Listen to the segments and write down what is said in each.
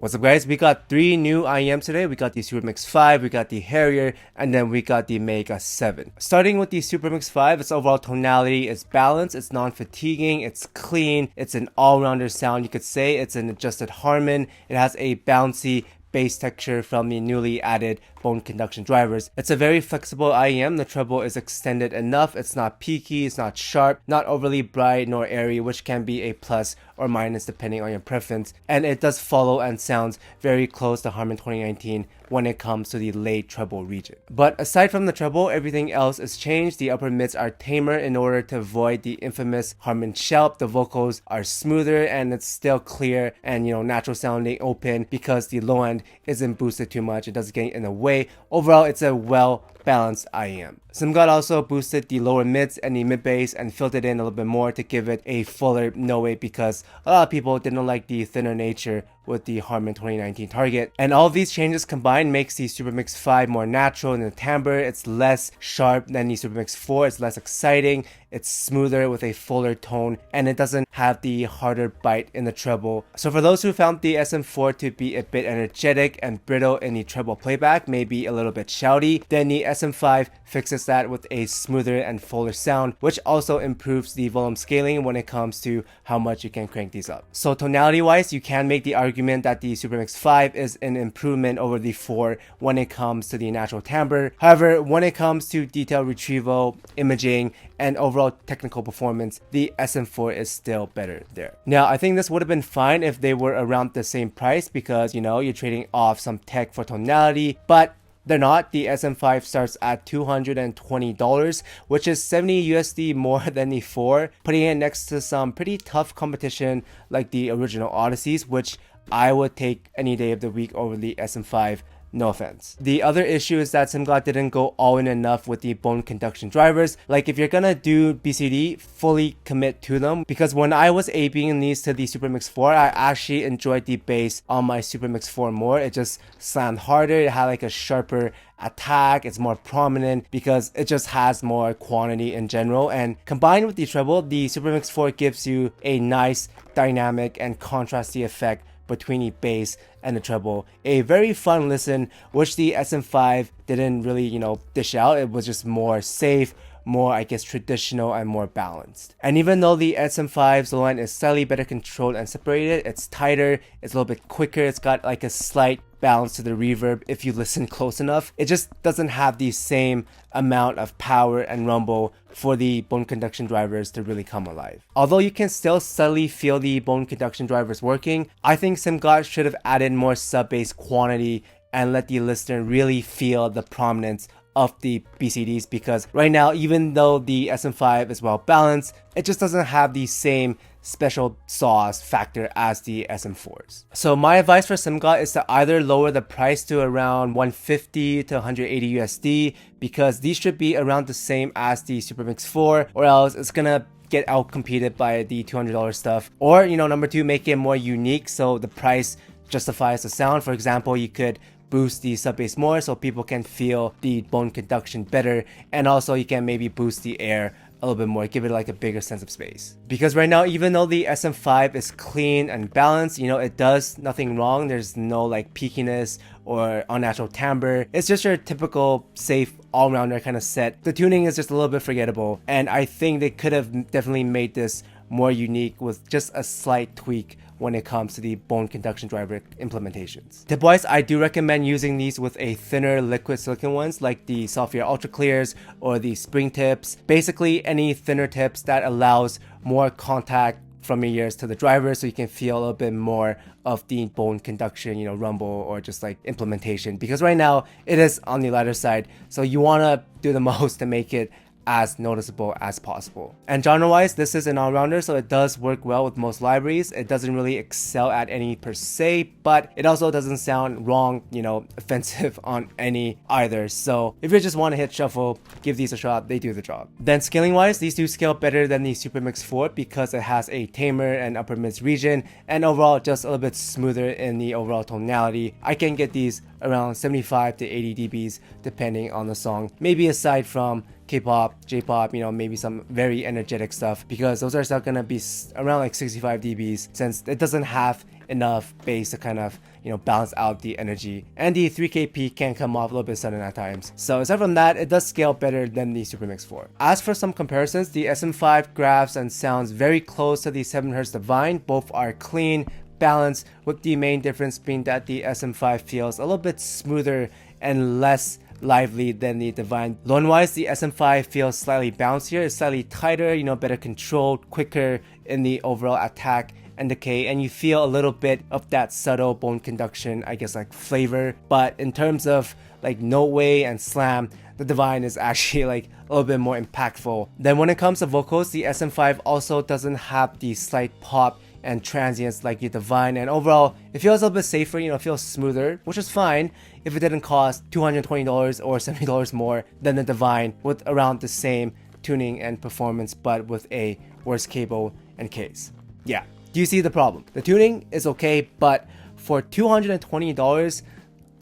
What's up guys, we got 3 new IEMs today. We got the SUPERMIX 5, we got the HARRIER, and then we got the Mega 7. Starting with the SUPERMIX 5, its overall tonality is balanced, it's non-fatiguing, it's clean, it's an all-rounder sound you could say, it's an adjusted Harman, it has a bouncy bass texture from the newly added bone conduction drivers. It's a very flexible IEM, the treble is extended enough, it's not peaky, it's not sharp, not overly bright nor airy, which can be a plus or minus depending on your preference, and it does follow and sounds very close to Harman 2019 when it comes to the late treble region. But aside from the treble, everything else is changed. The upper mids are tamer in order to avoid the infamous Harman shelp. The vocals are smoother and it's still clear and natural sounding open because the low end isn't boosted too much, it doesn't get in the way. Overall, it's a well balanced IEM. SimGod also boosted the lower mids and the mid bass and filled it in a little bit more to give it a fuller no weight because a lot of people didn't like the thinner nature with the Harman 2019 target. And all of these changes combined makes the SUPERMIX 5 more natural in the timbre. It's less sharp than the SUPERMIX 4, it's less exciting, it's smoother with a fuller tone, and it doesn't have the harder bite in the treble. So for those who found the SM4 to be a bit energetic and brittle in the treble playback, maybe a little bit shouty, then the SM5 fixes that with a smoother and fuller sound, which also improves the volume scaling when it comes to how much you can crank these up. So tonality wise, you can make the argument that the SUPERMIX 5 is an improvement over the 4 when it comes to the natural timbre. However, when it comes to detail retrieval, imaging, and overall technical performance, the SM4 is still better there. Now, I think this would have been fine if they were around the same price because, you're trading off some tech for tonality, but they're not. The SM5 starts at $220, which is 70 USD more than the 4, putting it next to some pretty tough competition like the original ODYSSEYs, which I would take any day of the week over the SM5. No offense. The other issue is that SimGod didn't go all in enough with the bone conduction drivers. Like if you're gonna do BCD, fully commit to them, because when I was ABing these to the SUPERMIX 4, I actually enjoyed the bass on my SUPERMIX 4 more. It just slammed harder, it had like a sharper attack, it's more prominent because it just has more quantity in general, and combined with the treble, the SUPERMIX 4 gives you a nice dynamic and contrasty effect between the bass and the treble. A very fun listen, which the SM5 didn't really, dish out. It was just more safe, more, I guess, traditional and more balanced. And even though the SM5's low end is slightly better controlled and separated, it's tighter, it's a little bit quicker, it's got like a slight balance to the reverb if you listen close enough. It just doesn't have the same amount of power and rumble for the bone conduction drivers to really come alive. Although you can still subtly feel the bone conduction drivers working, I think SimGod should have added more sub-bass quantity and let the listener really feel the prominence of the BCDs, because right now, even though the SM5 is well balanced, it just doesn't have the same special sauce factor as the SM4s. So my advice for SimGod is to either lower the price to around 150 to 180 USD, because these should be around the same as the SUPERMIX 4, or else it's gonna get out competed by the $200 stuff. Or number 2, make it more unique so the price justifies the sound. For example, you could boost the sub bass more so people can feel the bone conduction better, and also you can maybe boost the air a little bit more, give it like a bigger sense of space. Because right now, even though the SM5 is clean and balanced, it does nothing wrong. There's no like peakiness or unnatural timbre. It's just your typical safe all-rounder kind of set. The tuning is just a little bit forgettable, and I think they could have definitely made this more unique with just a slight tweak when it comes to the bone conduction driver implementations. Tip-wise, I do recommend using these with a thinner liquid silicone ones like the Software Ultra Clears or the spring tips. Basically any thinner tips that allows more contact from your ears to the driver so you can feel a little bit more of the bone conduction, rumble or just like implementation, because right now it is on the lighter side, so you want to do the most to make it as noticeable as possible. And genre-wise, this is an all-rounder, so it does work well with most libraries. It doesn't really excel at any per se, but it also doesn't sound wrong, offensive on any either. So if you just want to hit shuffle, give these a shot, they do the job. Then scaling-wise, these do scale better than the SUPERMIX 4 because it has a tamer and upper mids region, and overall just a little bit smoother in the overall tonality. I can get these around 75 to 80 dBs depending on the song, maybe aside from K-pop, J-pop, maybe some very energetic stuff, because those are still gonna be around like 65 dBs since it doesn't have enough bass to kind of, you know, balance out the energy. And the 3K peak can come off a little bit sudden at times. So aside from that, it does scale better than the SUPERMIX 4. As for some comparisons, the SM5 grabs and sounds very close to the 7Hz Divine. Both are clean, balanced, with the main difference being that the SM5 feels a little bit smoother and less lively than the Divine. Loan wise, the SM5 feels slightly bouncier, it's slightly tighter, you know, better controlled, quicker in the overall attack and decay, and you feel a little bit of that subtle bone conduction, I guess, like flavor. But in terms of like note way and slam, the Divine is actually like a little bit more impactful. Then when it comes to vocals, the SM5 also doesn't have the slight pop and transients like the Divine, and overall it feels a little bit safer, you know, it feels smoother, which is fine if it didn't cost $220 or $70 more than the Divine with around the same tuning and performance, but with a worse cable and case. Yeah, do you see the problem? The tuning is okay, but for $220,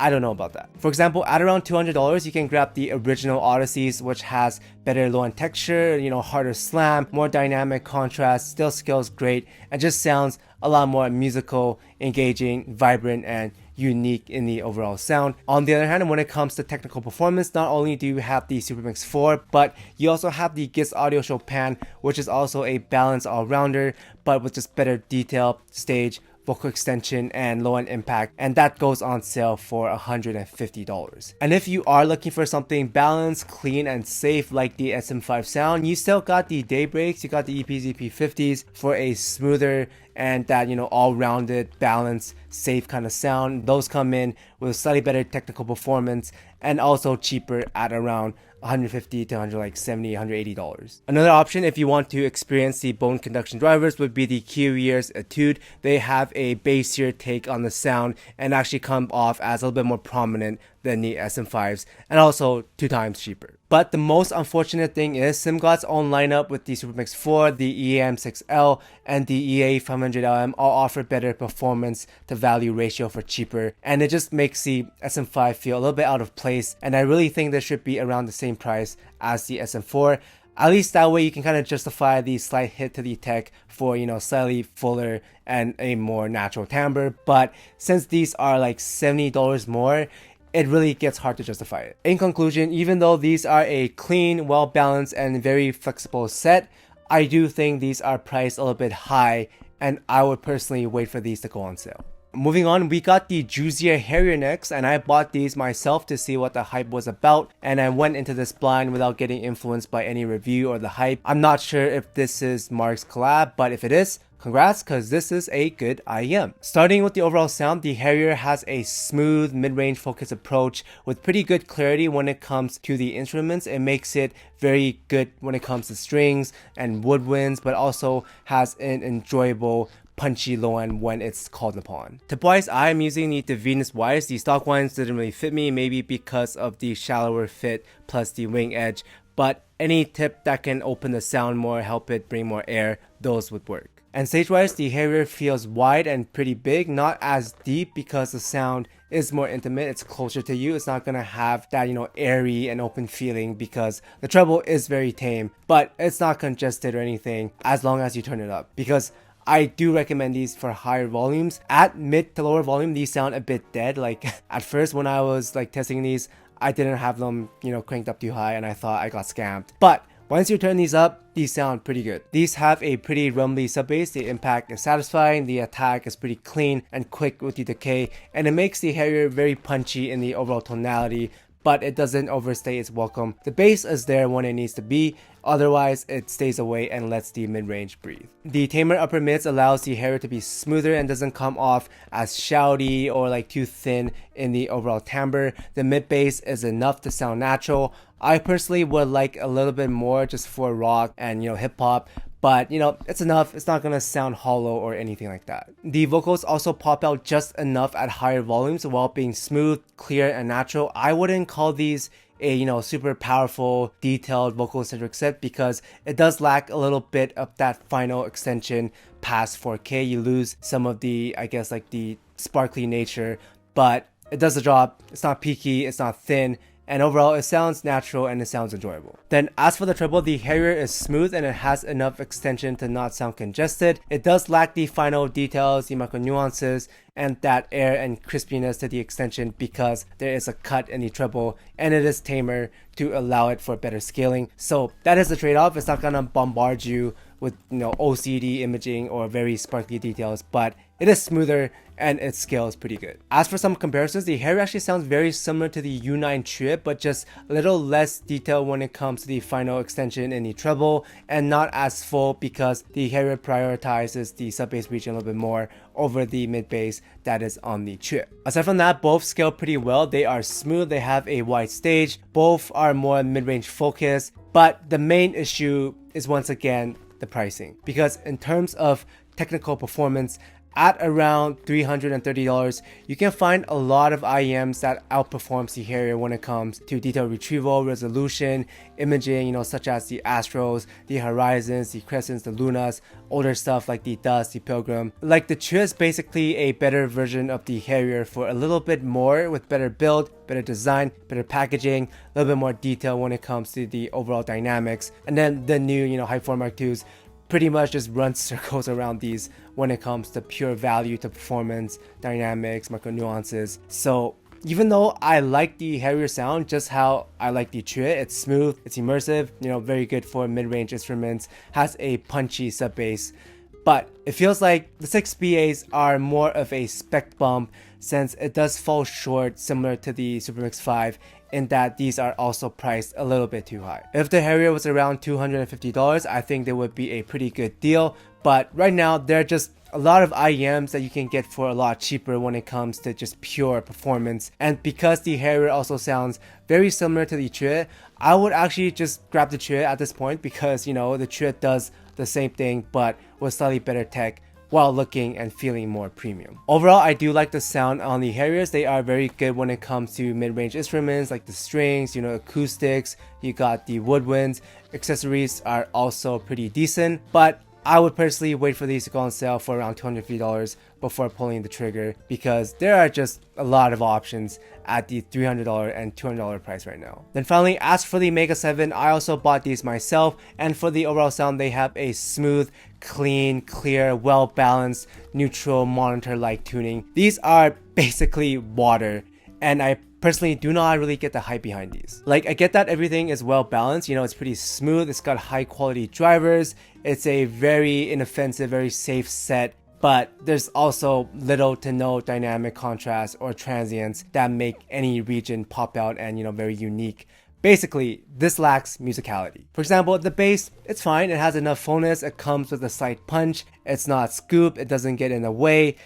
I don't know about that. For example, at around $200, you can grab the original ODYSSEYs, which has better low end texture, you know, harder slam, more dynamic contrast, still scales great, and just sounds a lot more musical, engaging, vibrant, and unique in the overall sound. On the other hand, when it comes to technical performance, not only do you have the SUPERMIX 4, but you also have the GIS Audio CHOPIN, which is also a balanced all-rounder, but with just better detail, stage, vocal extension, and low-end impact, and that goes on sale for $150. And if you are looking for something balanced, clean, and safe like the SM5 sound, you still got the DAYBREAKs, you got the EPs, EP50s for a smoother and that, you know, all-rounded, balanced, safe kind of sound. Those come in with slightly better technical performance and also cheaper at around $150 to $170, $180. Another option if you want to experience the bone conduction drivers would be the HARRIER's Etude. They have a bassier take on the sound and actually come off as a little bit more prominent than the SM5s, and also 2 times cheaper. But the most unfortunate thing is SimGod's own lineup with the SUPERMIX 4, the EAM6L, and the EA500LM all offer better performance to value ratio for cheaper, and it just makes the SM5 feel a little bit out of place, and I really think they should be around the same price as the SM4. At least that way you can kind of justify the slight hit to the tech for, you know, slightly fuller and a more natural timbre. But since these are like $70 more, it really gets hard to justify it. In conclusion, even though these are a clean, well-balanced, and very flexible set, I do think these are priced a little bit high, and I would personally wait for these to go on sale. Moving on, we got the JUZEAR HARRIER next, and I bought these myself to see what the hype was about, and I went into this blind without getting influenced by any review or the hype. I'm not sure if this is Mark's collab, but if it is, congrats, because this is a good IEM. Starting with the overall sound, the HARRIER has a smooth mid-range focus approach with pretty good clarity when it comes to the instruments. It makes it very good when it comes to strings and woodwinds, but also has an enjoyable punchy low end when it's called upon. Tip wise, I'm using the Venus wires. The stock ones didn't really fit me, maybe because of the shallower fit plus the wing edge, but any tip that can open the sound more, help it bring more air, those would work. And stage wise, the HARRIER feels wide and pretty big, not as deep because the sound is more intimate, it's closer to you. It's not gonna have that, you know, airy and open feeling because the treble is very tame, but it's not congested or anything as long as you turn it up, because I do recommend these for higher volumes. At mid to lower volume, these sound a bit dead. Like at first when I was like testing these, I didn't have them, you know, cranked up too high and I thought I got scammed. But once you turn these up, these sound pretty good. These have a pretty rumbly sub bass, the impact is satisfying, the attack is pretty clean and quick with the decay, and it makes the HARRIER very punchy in the overall tonality, but it doesn't overstay its welcome. The bass is there when it needs to be, otherwise it stays away and lets the mid-range breathe. The tamer upper mids allows the HARRIER to be smoother and doesn't come off as shouty or like too thin in the overall timbre. The mid bass is enough to sound natural. I personally would like a little bit more just for rock and, you know, hip hop, but you know, it's enough. It's not gonna sound hollow or anything like that. The vocals also pop out just enough at higher volumes while being smooth, clear, and natural. I wouldn't call these a, you know, super powerful, detailed vocal centric set because it does lack a little bit of that final extension past 4K. You lose some of the, I guess, like the sparkly nature, but it does the job. It's not peaky, it's not thin, and overall it sounds natural and it sounds enjoyable. Then as for the treble, the Harrier is smooth and it has enough extension to not sound congested. It does lack the final details, the micro nuances, and that air and crispiness to the extension because there is a cut in the treble and it is tamer to allow it for better scaling. So that is the trade-off. It's not gonna bombard you with OCD imaging or very sparkly details, but it is smoother and it scales pretty good. As for some comparisons, the Harrier actually sounds very similar to the U9 Trip, but just a little less detail when it comes to the final extension in the treble, and not as full because the Harrier prioritizes the sub bass region a little bit more over the mid bass that is on the Trip. Aside from that, both scale pretty well. They are smooth, they have a wide stage, both are more mid-range focused, but the main issue is once again the pricing, because in terms of technical performance, at around $330, you can find a lot of IEMs that outperforms the Harrier when it comes to detail retrieval, resolution, imaging, such as the Astros, the Horizons, the Crescents, the Lunas, older stuff like the Dust, the Pilgrim. Like the True is basically a better version of the Harrier for a little bit more with better build, better design, better packaging, a little bit more detail when it comes to the overall dynamics. And then the new, Hi4 Mark IIs pretty much just run circles around these when it comes to pure value to performance, dynamics, micro nuances. So even though I like the Harrier sound just how I like the True, it's smooth, it's immersive, very good for mid-range instruments, has a punchy sub bass, but it feels like the 6BAs are more of a spec bump since it does fall short similar to the SUPERMIX 5 in that these are also priced a little bit too high. If the Harrier was around $250, I think they would be a pretty good deal, but right now there are just a lot of IEMs that you can get for a lot cheaper when it comes to just pure performance. And because the Harrier also sounds very similar to the True, I would actually just grab the True at this point because the True does the same thing but with slightly better tech while looking and feeling more premium. Overall, I do like the sound on the Harriers. They are very good when it comes to mid-range instruments like the strings, acoustics, you got the woodwinds. Accessories are also pretty decent, but I would personally wait for these to go on sale for around $250 before pulling the trigger because there are just a lot of options at the $300 and $200 price right now. Then finally, as for the Mega 7, I also bought these myself, and for the overall sound, they have a smooth, clean, clear, well-balanced, neutral monitor-like tuning. These are basically water, and I personally do not really get the hype behind these. Like, I get that everything is well balanced, it's pretty smooth, it's got high quality drivers, it's a very inoffensive, very safe set, but there's also little to no dynamic contrast or transients that make any region pop out and very unique. Basically, this lacks musicality. For example, the bass, it's fine, it has enough fullness, it comes with a slight punch, it's not scoop, it doesn't get in the way.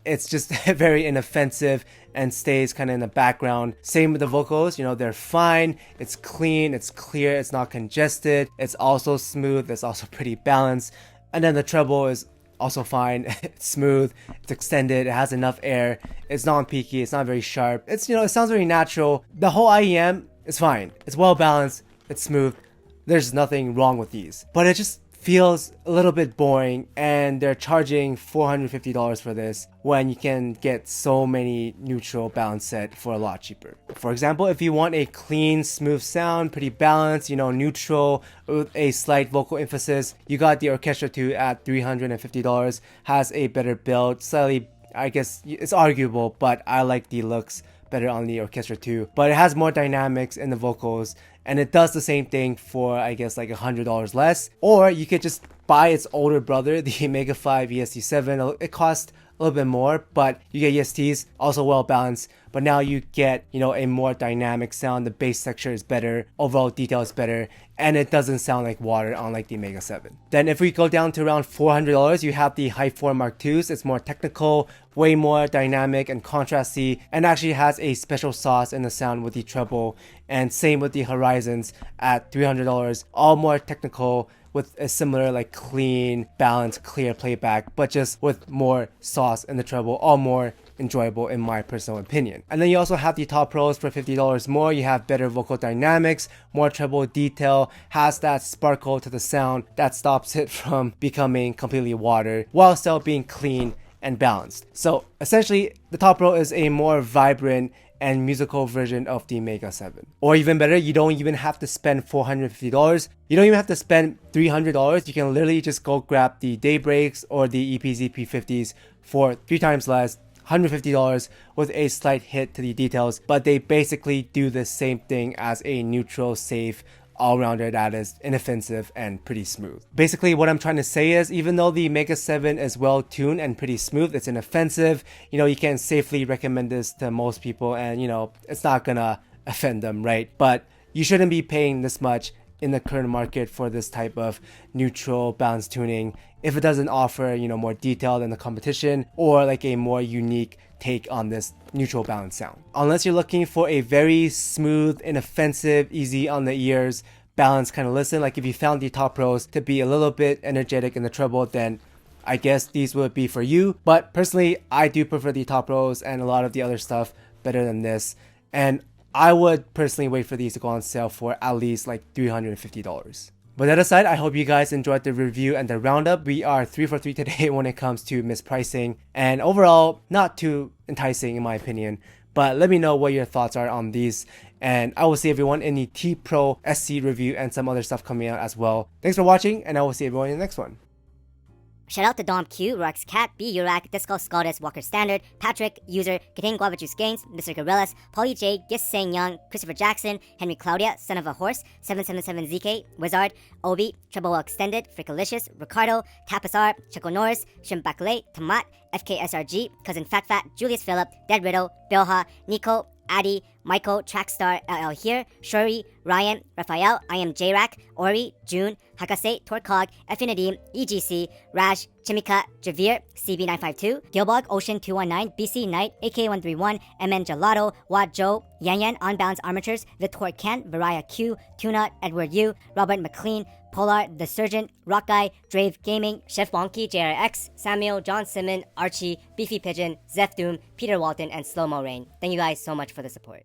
It's just very inoffensive and stays kind of in the background. Same with the vocals, they're fine, it's clean, it's clear, it's not congested, it's also smooth, it's also pretty balanced. And then the treble is also fine, it's smooth, it's extended, it has enough air, it's non-peaky, it's not very sharp, it's it sounds very natural. The whole IEM is fine, it's well balanced, it's smooth, there's nothing wrong with these. But it just feels a little bit boring, and they're charging $450 for this when you can get so many neutral balance set for a lot cheaper. For example, if you want a clean, smooth sound, pretty balanced, neutral with a slight vocal emphasis, you got the Orchestra 2 at $350. Has a better build, slightly, I guess it's arguable, but I like the looks better on the Orchestra 2, but it has more dynamics in the vocals, and it does the same thing for I guess like $100 less. Or you could just buy its older brother, the Mega 5 EST7. It costs a little bit more, but you get ESTs, also well balanced, but now you get a more dynamic sound. The bass texture is better, overall detail is better, and it doesn't sound like water unlike the Mega 7. Then if we go down to around $400, you have the Hi4 Mark IIs. It's more technical, way more dynamic and contrasty, and actually has a special sauce in the sound with the treble. And same with the Horizons at $300, all more technical with a similar like clean, balanced, clear playback, but just with more sauce in the treble, all more enjoyable in my personal opinion. And then you also have the Top Pros for $50 more. You have better vocal dynamics, more treble detail, has that sparkle to the sound that stops it from becoming completely water while still being clean and balanced. So essentially, the Top Pro is a more vibrant and musical version of the Mega 7. Or even better, you don't even have to spend $450. You don't even have to spend $300. You can literally just go grab the Daybreaks or the EPZ P50s for 3 times less, $150 with a slight hit to the details, but they basically do the same thing as a neutral, safe, all-rounder that is inoffensive and pretty smooth. Basically, what I'm trying to say is, even though the Mega 7 is well tuned and pretty smooth, it's inoffensive, you know, you can safely recommend this to most people and, you know, it's not gonna offend them, right? But you shouldn't be paying this much in the current market for this type of neutral balance tuning if it doesn't offer, you know, more detail than the competition or like a more unique take on this neutral balance sound. Unless you're looking for a very smooth, inoffensive, easy on the ears balance kind of listen, like if you found the Top Pros to be a little bit energetic in the treble, then I guess these would be for you. But personally, I do prefer the Top Pros and a lot of the other stuff better than this, and I would personally wait for these to go on sale for at least like $350. With that aside, I hope you guys enjoyed the review and the roundup. We are 3 for 3 today when it comes to mispricing, and overall not too enticing in my opinion, but let me know what your thoughts are on these, and I will see everyone in the T Pro SC review and some other stuff coming out as well. Thanks for watching, and I will see everyone in the next one. Shout out to Dom Q, Rox Cat, B Urac, Disco Scaldus, Walker Standard, Patrick, User, Contain Guava Juice Gains, Mr. Gorillas, Polly J, Gis Sang Young, Christopher Jackson, Henry Claudia, Son of a Horse, 777ZK, Wizard, Obi, Treble Extended, Frickalicious, Ricardo, Tapasar, Choco Norris, Shrimp Bacle, Tomat, FKSRG, Cousin Fat Fat, Julius Phillip, Dead Riddle, Bilha, Nico, Addy, Michael, Trackstar, LL Here, Shuri, Ryan, Raphael, I am J-Rack, Ori, June, Hakase, Torcog, Effinadim, EGC, Raj, Chimika, Javier, CB952, Gilbog, Ocean 219, BC Knight, AK131, MN Gelato, Wad Joe, Yan Yan, Unbalanced Armatures, Vitor Kent, Variah Q, Tuna, Edward Yu, Robert McLean, Polar, The Surgeon, Rock Guy, Drave Gaming, Chef Wonky, JRX, Samuel, John Simon, Archie, Beefy Pigeon, Zeph Doom, Peter Walton, and Slow Mo Rain. Thank you guys so much for the support.